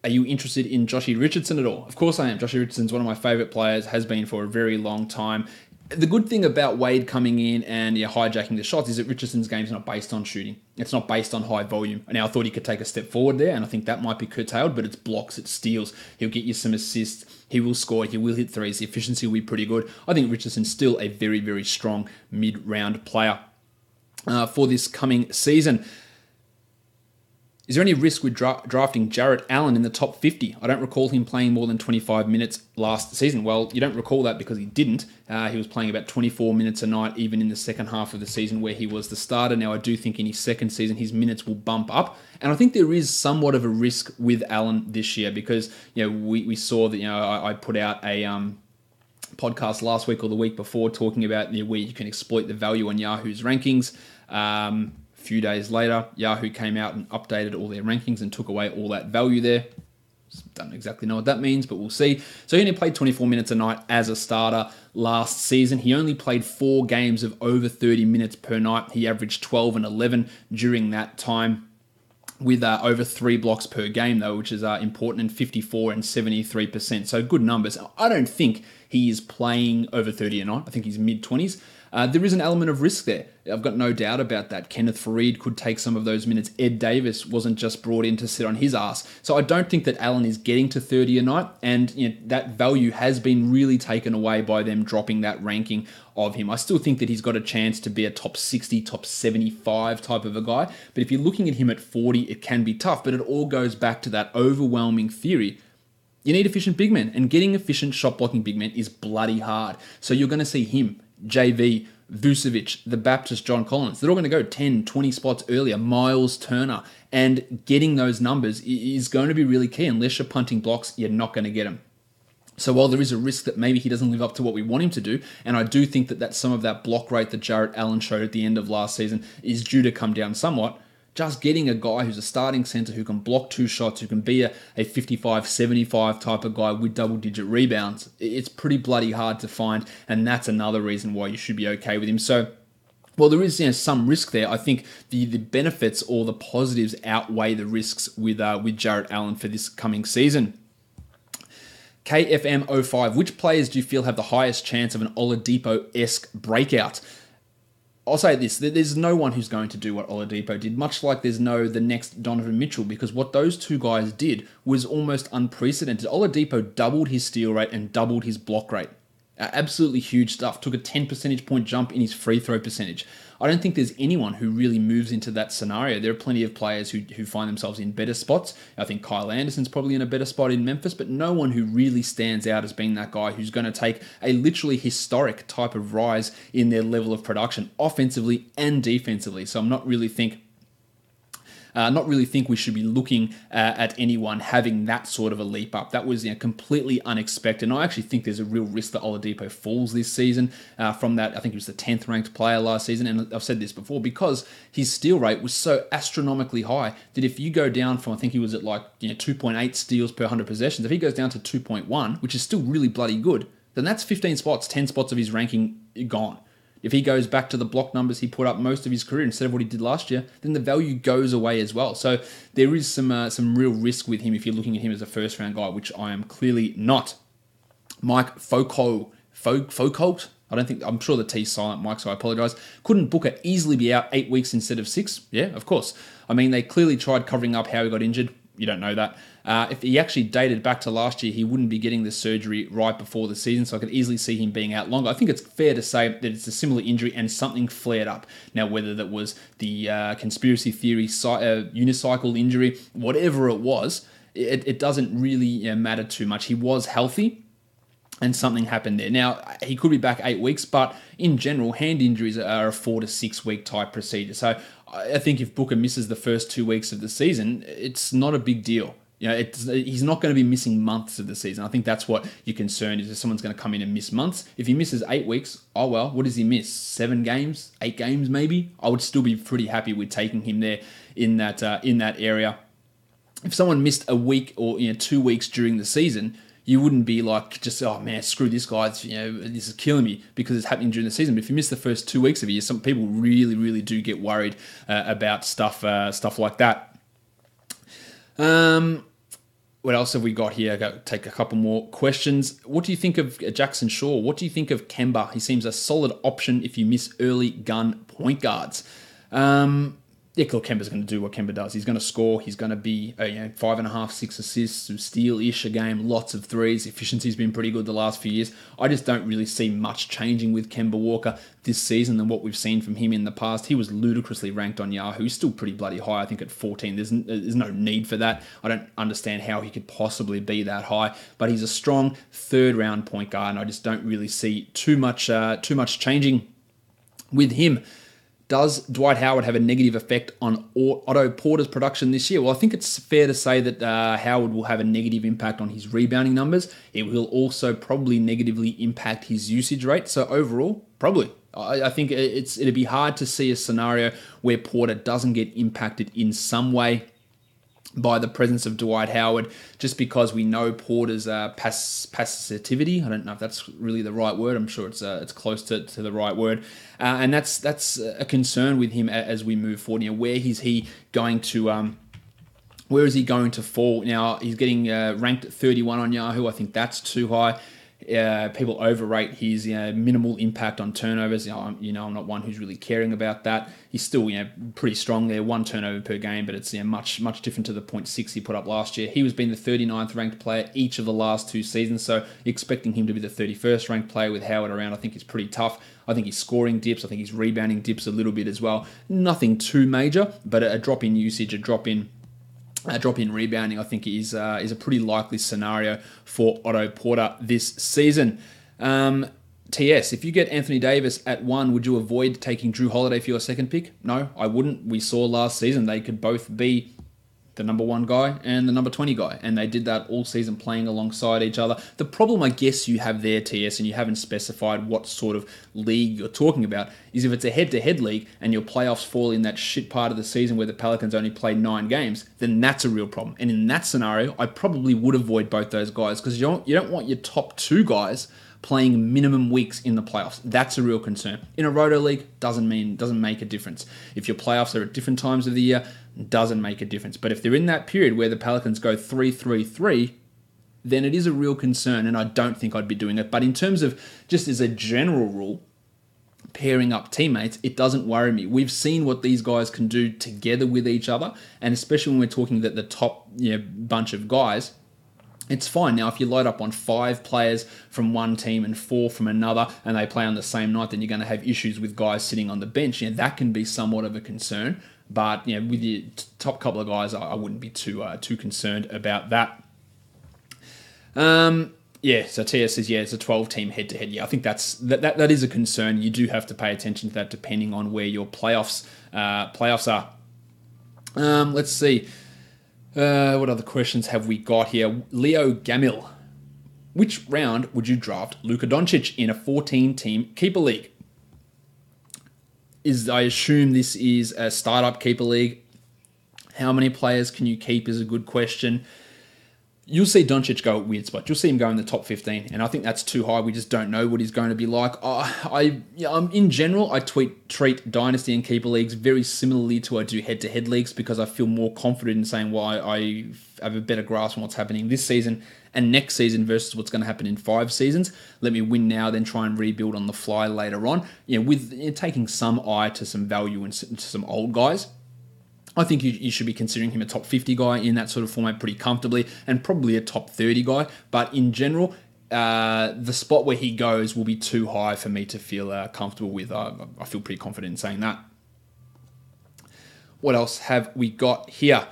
Speaker 1: Are you interested in Joshy Richardson at all? Of course I am. Joshy Richardson's one of my favourite players, has been for a very long time. The good thing about Wade coming in and hijacking the shots is that Richardson's game is not based on shooting. It's not based on high volume. Now, I thought he could take a step forward there, and I think that might be curtailed, but it's blocks, it's steals. He'll get you some assists. He will score. He will hit threes. The efficiency will be pretty good. I think Richardson's still a very, very strong mid-round player for this coming season. Is there any risk with drafting Jarrett Allen in the top 50? I don't recall him playing more than 25 minutes last season. Well, you don't recall that because he didn't. He was playing about 24 minutes a night, even in the second half of the season where he was the starter. Now, I do think in his second season, his minutes will bump up. And I think there is somewhat of a risk with Allen this year because, we saw that, I put out a podcast last week or the week before talking about where you can exploit the value on Yahoo's rankings. Few days later, Yahoo came out and updated all their rankings and took away all that value there. Don't exactly know what that means, but we'll see. So he only played 24 minutes a night as a starter last season. He only played 4 games of over 30 minutes per night. He averaged 12 and 11 during that time, with over 3 blocks per game, though, which is important, and 54 and 73%. So good numbers. I don't think he is playing over 30 a night. I think he's mid-20s. There is an element of risk there. I've got no doubt about that. Kenneth Faried could take some of those minutes. Ed Davis wasn't just brought in to sit on his ass. So I don't think that Allen is getting to 30 a night, and that value has been really taken away by them dropping that ranking of him. I still think that he's got a chance to be a top 60, top 75 type of a guy, but if you're looking at him at 40, it can be tough, but it all goes back to that overwhelming theory. You need efficient big men, and getting efficient shot-blocking big men is bloody hard. So you're going to see him, JV, Vucevic, the Baptist John Collins. They're all going to go 10, 20 spots earlier. Miles Turner. And getting those numbers is going to be really key. Unless you're punting blocks, you're not going to get them. So while there is a risk that maybe he doesn't live up to what we want him to do, and I do think that some of that block rate that Jarrett Allen showed at the end of last season is due to come down somewhat, just getting a guy who's a starting center who can block 2 shots, who can be a 55-75 type of guy with double-digit rebounds, it's pretty bloody hard to find, and that's another reason why you should be okay with him. So Well, there is some risk there. I think the benefits or the positives outweigh the risks with Jarrett Allen for this coming season. KFM05, which players do you feel have the highest chance of an Oladipo-esque breakout? I'll say this, there's no one who's going to do what Oladipo did, much like there's the next Donovan Mitchell, because what those two guys did was almost unprecedented. Oladipo doubled his steal rate and doubled his block rate. Absolutely huge stuff. Took a 10 percentage point jump in his free throw percentage. I don't think there's anyone who really moves into that scenario. There are plenty of players who find themselves in better spots. I think Kyle Anderson's probably in a better spot in Memphis, but no one who really stands out as being that guy who's going to take a literally historic type of rise in their level of production, offensively and defensively. So I'm not really think we should be looking at anyone having that sort of a leap up. That was completely unexpected. And I actually think there's a real risk that Oladipo falls this season from that. I think he was the 10th ranked player last season. And I've said this before, because his steal rate was so astronomically high that if you go down from, I think he was at 2.8 steals per 100 possessions, if he goes down to 2.1, which is still really bloody good, then that's 15 spots, 10 spots of his ranking gone. If he goes back to the block numbers he put up most of his career instead of what he did last year, then the value goes away as well. So there is some real risk with him if you're looking at him as a first round guy, which I am clearly not. Mike Foucault. I'm sure the T's silent, Mike, so I apologize. Couldn't Booker easily be out 8 weeks instead of 6? Yeah, of course. I mean, they clearly tried covering up how he got injured. You don't know that. If he actually dated back to last year, he wouldn't be getting the surgery right before the season, so I could easily see him being out longer. I think it's fair to say that it's a similar injury and something flared up. Now, whether that was the conspiracy theory unicycle injury, whatever it was, it doesn't really matter too much. He was healthy, and something happened there. Now, he could be back 8 weeks, but in general, hand injuries are a 4 to 6 week type procedure. So I think if Booker misses the first 2 weeks of the season, it's not a big deal. He's not going to be missing months of the season. I think that's what your concern is, if someone's going to come in and miss months. If he misses 8 weeks, oh well, what does he miss? 7 games? 8 games maybe? I would still be pretty happy with taking him there in that area. If someone missed a week or 2 weeks during the season, you wouldn't be like, just, oh man, screw this guy, this is killing me because it's happening during the season. But if you miss the first 2 weeks of a year, some people really, really do get worried about stuff like that. What else have we got here? I'll take a couple more questions. What do you think of Jackson Shaw? What do you think of Kemba? He seems a solid option if you miss early gun point guards. Look, Kemba's going to do what Kemba does. He's going to score. He's going to be 5.5, 6 assists, some steal-ish a game, lots of threes. Efficiency's been pretty good the last few years. I just don't really see much changing with Kemba Walker this season than what we've seen from him in the past. He was ludicrously ranked on Yahoo. He's still pretty bloody high, I think, at 14. There's no need for that. I don't understand how he could possibly be that high, but he's a strong third-round point guard, and I just don't really see too much changing with him. Does Dwight Howard have a negative effect on Otto Porter's production this year? Well, I think it's fair to say that Howard will have a negative impact on his rebounding numbers. It will also probably negatively impact his usage rate. So overall, probably. I think it'd be hard to see a scenario where Porter doesn't get impacted in some way by the presence of Dwight Howard, just because we know Porter's passivity. I don't know if that's really the right word. I'm sure it's close to the right word, and that's a concern with him as we move forward. Where is he going to fall? Now he's getting ranked at 31 on Yahoo. I think that's too high. People overrate his minimal impact on turnovers. I'm not one who's really caring about that. He's still pretty strong there, 1 turnover per game, but it's much different to the 0.6 he put up last year. He was being the 39th ranked player each of the last 2 seasons, so expecting him to be the 31st ranked player with Howard around, I think is pretty tough. I think his scoring dips. I think his rebounding dips a little bit as well. Nothing too major, but a drop in usage, a drop in rebounding, I think is a pretty likely scenario for Otto Porter this season. TS, if you get Anthony Davis at 1, would you avoid taking Drew Holiday for your second pick? No, I wouldn't. We saw last season they could both be the number 1 guy and the number 20 guy, and they did that all season playing alongside each other. The problem I guess you have there, TS, and you haven't specified what sort of league you're talking about, is if it's a head-to-head league and your playoffs fall in that shit part of the season where the Pelicans only played 9 games, then that's a real problem. And in that scenario, I probably would avoid both those guys, because you don't want your top 2 guys playing minimum weeks in the playoffs. That's a real concern. In a roto league, doesn't make a difference. If your playoffs are at different times of the year, doesn't make a difference. But if they're in that period where the Pelicans go 3-3-3, then it is a real concern, and I don't think I'd be doing it. But in terms of just as a general rule, pairing up teammates, it doesn't worry me. We've seen what these guys can do together with each other, and especially when we're talking that the top bunch of guys, it's fine. Now, if you load up on 5 players from one team and 4 from another, and they play on the same night, then you're going to have issues with guys sitting on the bench. That can be somewhat of a concern. But with your top couple of guys, I wouldn't be too concerned about that. So TS says, it's a 12-team head-to-head. I think that is a concern. You do have to pay attention to that depending on where your playoffs are. Let's see. What other questions have we got here? Leo Gamil. Which round would you draft Luka Doncic in a 14-team keeper league? I assume this is a startup keeper league. How many players can you keep is a good question. You'll see Doncic go at weird spots. You'll see him go in the top 15, and I think that's too high. We just don't know what he's going to be like. In general, I treat Dynasty and Keeper Leagues very similarly to I do head-to-head leagues because I feel more confident in saying, I have a better grasp on what's happening this season and next season versus what's going to happen in 5 seasons. Let me win now, then try and rebuild on the fly later on. With taking some eye to some value and to some old guys. I think you should be considering him a top 50 guy in that sort of format pretty comfortably and probably a top 30 guy. But in general, the spot where he goes will be too high for me to feel comfortable with. I feel pretty confident in saying that. What else have we got here?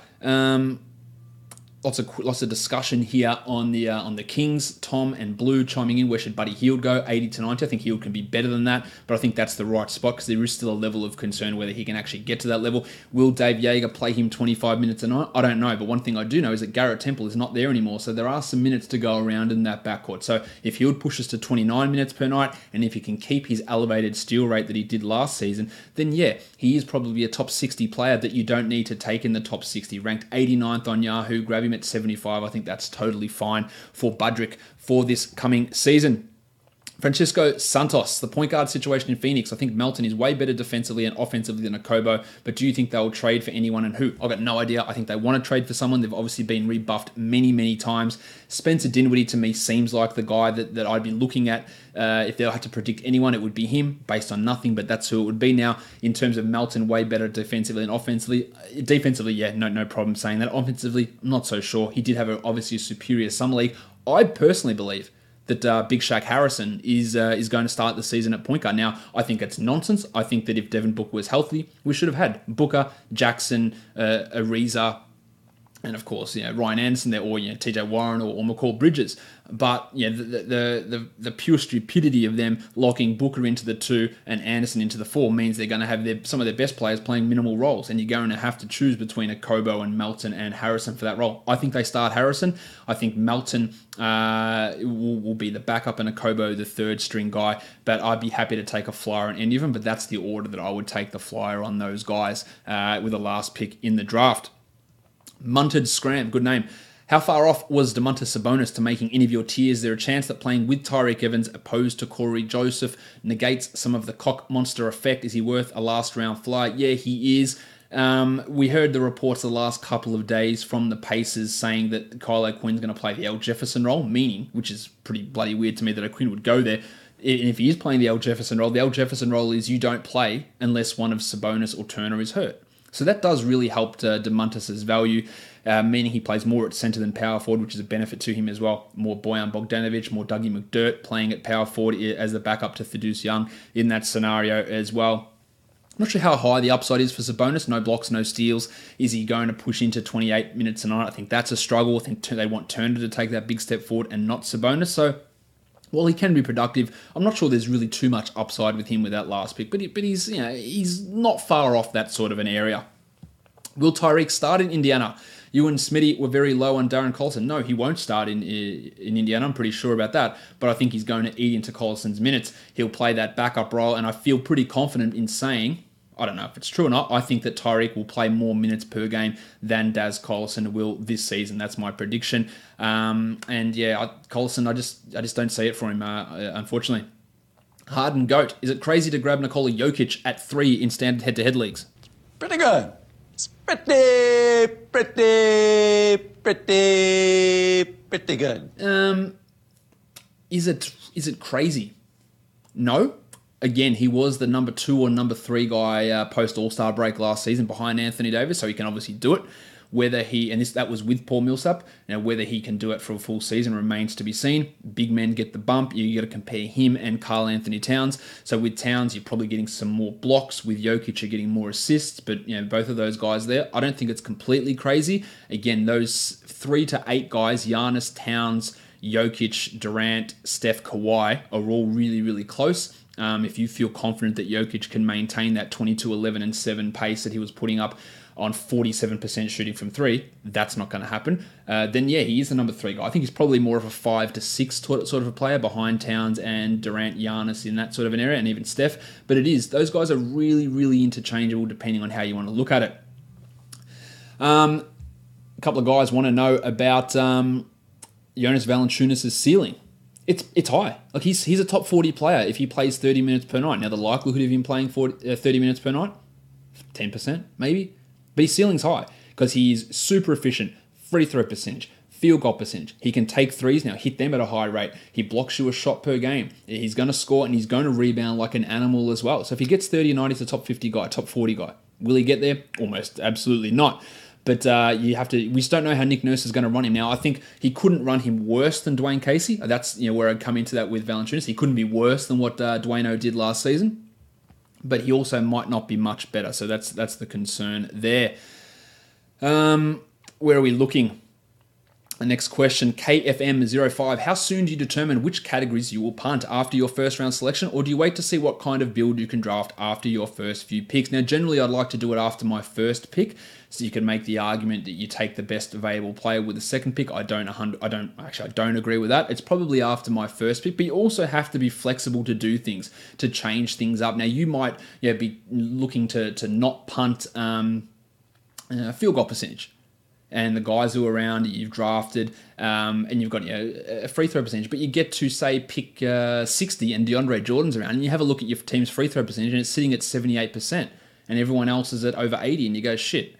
Speaker 1: Lots of discussion here on the Kings. Tom and Blue chiming in. Where should Buddy Hield go? 80 to 90. I think Hield can be better than that, but I think that's the right spot because there is still a level of concern whether he can actually get to that level. Will Dave Yeager play him 25 minutes a night? I don't know, but one thing I do know is that Garrett Temple is not there anymore, so there are some minutes to go around in that backcourt. So if Hield pushes to 29 minutes per night, and if he can keep his elevated steal rate that he did last season, then he is probably a top 60 player that you don't need to take in the top 60. Ranked 89th on Yahoo, grab him at 75. I think that's totally fine for Budrick for this coming season. Francisco Santos, the point guard situation in Phoenix. I think Melton is way better defensively and offensively than Okobo, but do you think they'll trade for anyone and who? I've got no idea. I think they want to trade for someone. They've obviously been rebuffed many, many times. Spencer Dinwiddie to me seems like the guy that I'd be looking at. If they had to predict anyone, it would be him based on nothing, but that's who it would be. Now, in terms of Melton, way better defensively and offensively. Defensively, no problem saying that. Offensively, I'm not so sure. He did have obviously a superior summer league. I personally believe that Big Shaq Harrison is going to start the season at point guard. Now, I think it's nonsense. I think that if Devin Booker was healthy, we should have had Booker, Jackson, Ariza, and of course, Ryan Anderson there, or TJ Warren or McCall Bridges. But the pure stupidity of them locking Booker into the 2 and Anderson into the 4 means they're going to have some of their best players playing minimal roles, and you're going to have to choose between Okobo and Melton and Harrison for that role. I think they start Harrison. I think Melton will be the backup and Okobo the 3rd string guy, but I'd be happy to take a flyer on any of them, but that's the order that I would take the flyer on those guys with the last pick in the draft. Munted Scram, good name. How far off was Domantas Sabonis to making any of your tiers? Is there a chance that playing with Tyreek Evans opposed to Corey Joseph negates some of the cock monster effect? Is he worth a last round fly? Yeah, he is. We heard the reports the last couple of days from the Pacers saying that Kyle O'Quinn's going to play the Al Jefferson role, meaning, which is pretty bloody weird to me that O'Quinn would go there. And if he is playing the Al Jefferson role is you don't play unless one of Sabonis or Turner is hurt. So that does really help Domantas' value, meaning he plays more at centre than power forward, which is a benefit to him as well. More Bojan Bogdanovic, more Dougie McDirt playing at power forward as the backup to Thaddeus Young in that scenario as well. I'm not sure how high the upside is for Sabonis. No blocks, no steals. Is he going to push into 28 minutes a night? I think that's a struggle. I think they want Turner to take that big step forward and not Sabonis. So while he can be productive, I'm not sure there's really too much upside with him with that last pick. But he's not far off that sort of an area. Will Tyreek start in Indiana? You and Smitty were very low on Darren Collison. No, he won't start in Indiana. I'm pretty sure about that. But I think he's going to eat into Collison's minutes. He'll play that backup role, and I feel pretty confident in saying I don't know if it's true or not. I think that Tyreek will play more minutes per game than Daz Collison will this season. That's my prediction. Collison, I just don't see it for him, unfortunately. Harden GOAT. Is it crazy to grab Nikola Jokic at 3 in standard head-to-head leagues?
Speaker 3: Pretty good. It's pretty good.
Speaker 1: Is it crazy? No. Again, he was the number 2 or number 3 guy post All-Star break last season behind Anthony Davis, so he can obviously do it. That was with Paul Millsap. Now, whether he can do it for a full season remains to be seen. Big men get the bump. You got to compare him and Karl Anthony Towns. So with Towns, you're probably getting some more blocks. With Jokic, you're getting more assists. But both of those guys there, I don't think it's completely crazy. Again, those 3 to 8 guys, Giannis, Towns, Jokic, Durant, Steph, Kawhi, are all really, really close. If you feel confident that Jokic can maintain that 22, 11, and 7 pace that he was putting up on 47% shooting from 3, that's not going to happen. Then he is the number 3 guy. I think he's probably more of a 5 to 6 sort of a player behind Towns and Durant, Giannis in that sort of an area, and even Steph. But those guys are really, really interchangeable depending on how you want to look at it. A couple of guys want to know about Jonas Valančiūnas' ceiling. It's high. Like he's a top 40 player if he plays 30 minutes per night. Now the likelihood of him playing 30 minutes per night, 10% maybe. But his ceiling's high because he's super efficient, free throw percentage, field goal percentage. He can take threes now, hit them at a high rate. He blocks you a shot per game. He's going to score and he's going to rebound like an animal as well. So if he gets 30 a night, he's a top 50 guy, top 40 guy. Will he get there? Almost absolutely not. But we just don't know how Nick Nurse is going to run him. Now, I think he couldn't run him worse than Dwayne Casey. That's where I'd come into that with Valančiūnas. He couldn't be worse than what Dwayne did last season. But he also might not be much better. So that's the concern there. Where are we looking? The next question, KFM05. How soon do you determine which categories you will punt after your first round selection, or do you wait to see what kind of build you can draft after your first few picks? Now, generally, I'd like to do it after my first pick, so you can make the argument that you take the best available player with the second pick. I don't agree with that. It's probably after my first pick, but you also have to be flexible to do things, to change things up. Now, you might be looking to not punt field goal percentage. And the guys who are around you've drafted, and you've got a free throw percentage, but you get to say pick 60 and DeAndre Jordan's around, and you have a look at your team's free throw percentage, and it's sitting at 78%, and everyone else is at over 80, and you go, shit.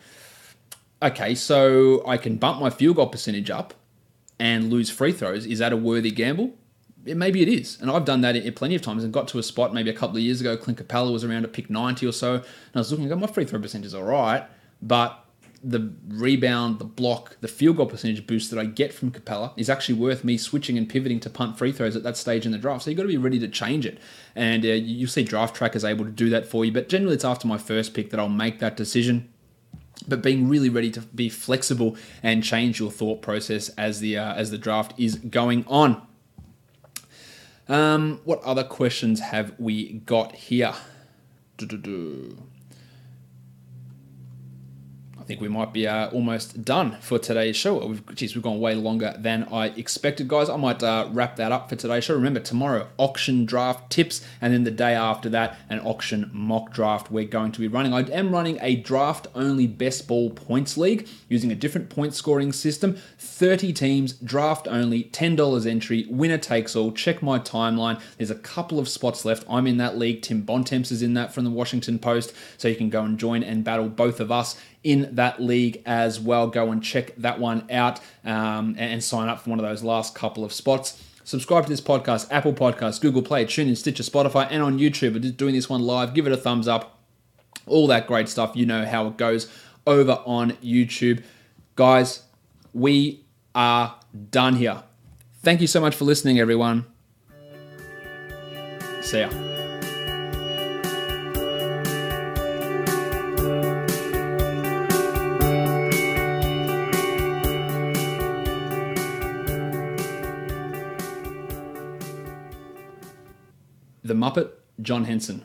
Speaker 1: Okay, so I can bump my field goal percentage up and lose free throws. Is that a worthy gamble? Maybe it is, and I've done that plenty of times and got to a spot maybe a couple of years ago. Clint Capella was around at pick 90 or so, and I was looking, my free throw percentage is all right, but the rebound, the block, the field goal percentage boost that I get from Capella is actually worth me switching and pivoting to punt free throws at that stage in the draft. So you've got to be ready to change it. And you'll see Draft Track is able to do that for you. But generally it's after my first pick that I'll make that decision. But being really ready to be flexible and change your thought process as the draft is going on. What other questions have we got here? I think we might be almost done for today's show. We've gone way longer than I expected, guys. I might wrap that up for today's show. Remember, tomorrow, auction draft tips, and then the day after that, an auction mock draft we're going to be running. I am running a draft-only best ball points league using a different point scoring system. 30 teams, draft-only, $10 entry, winner takes all. Check my timeline. There's a couple of spots left. I'm in that league. Tim Bontemps is in that from the Washington Post, so you can go and join and battle both of us in that league as well. Go and check that one out and sign up for one of those last couple of spots. Subscribe to this podcast, Apple Podcasts, Google Play, TuneIn, Stitcher, Spotify, and on YouTube. We're just doing this one live. Give it a thumbs up. All that great stuff. You know how it goes over on YouTube. Guys, we are done here. Thank you so much for listening, everyone. See ya. The Muppet, John Henson.